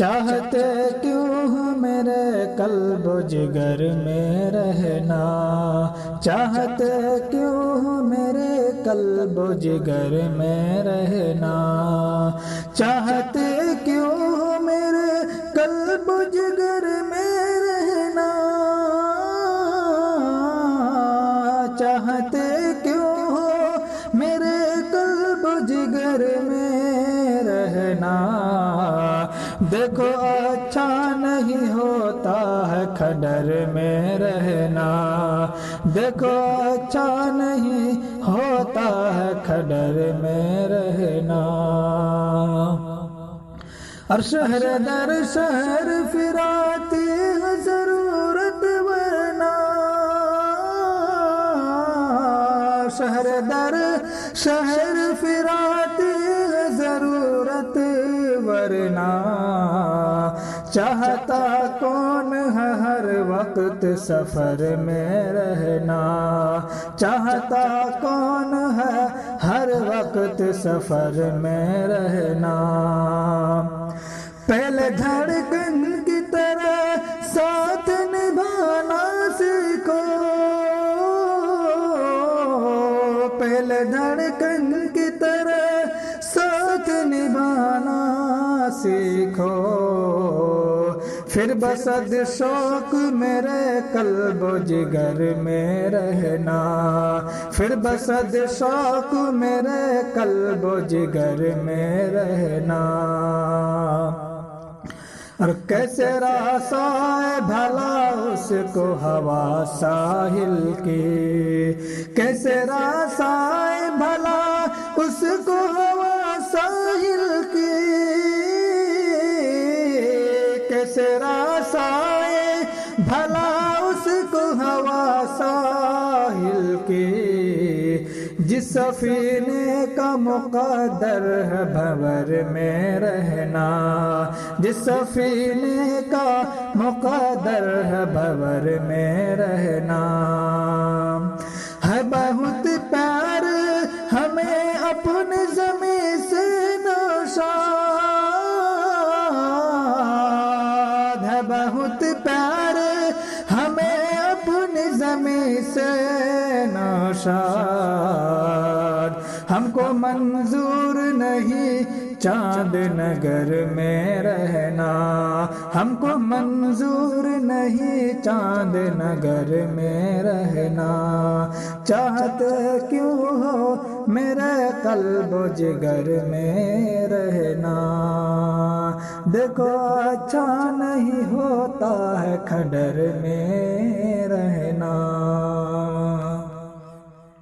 چاہتے کیوں ہو میرے قلب و جگر میں رہنا، چاہتے کیوں ہو میرے قلب و جگر میں رہنا، چاہتے کیوں ہو میرے قلب و جگر میں رہنا، چاہتے کیوں ہو میرے قلب و جگر میں رہنا، دیکھو اچھا نہیں ہوتا ہے کھڈر میں رہنا، دیکھو اچھا نہیں ہوتا ہے کھڈر میں رہنا، اور شہر در شہر پھراتی ہے ضرورت ورنہ، شہر در شہر پھراتی ہے ضرورت ورنہ، چاہتا کون ہے ہر وقت سفر میں رہنا، چاہتا کون ہے ہر وقت سفر میں رہنا، پہلے دھڑکن کی طرح ساتھ نبھانا سیکھو، پہلے دھڑکن کی طرح ساتھ نبھانا سیکھو، پھر بسد شوق میرے قلب و جگر میں رہنا، پھر بسد شوق میرے قلب و جگر میں رہنا، اور کیسے رسائے بھلا اس کو ہوا ساحل کی، کیسے رسائے بھلا اس کو ہوا ساحل کی، کیسے رسائے بھلا اس کو ہوا ساحل کی، جس سفینے کا مقدر ہے بھنور میں رہنا، جس سفینے کا مقدر ہے بھنور میں رہنا، ہے بہت پیار ہمیں اپنے زمین سے نوشاد، ہے بہت پیار ہمیں اپنی زمین سے نوشاد، ہم کو منظور نہیں چاند نگر میں رہنا، ہم کو منظور نہیں چاند نگر میں رہنا، چاہتے کیوں ہو میرے قلب و جگر میں رہنا، دیکھو اچھا نہیں ہوتا ہے کھڈر میں رہنا۔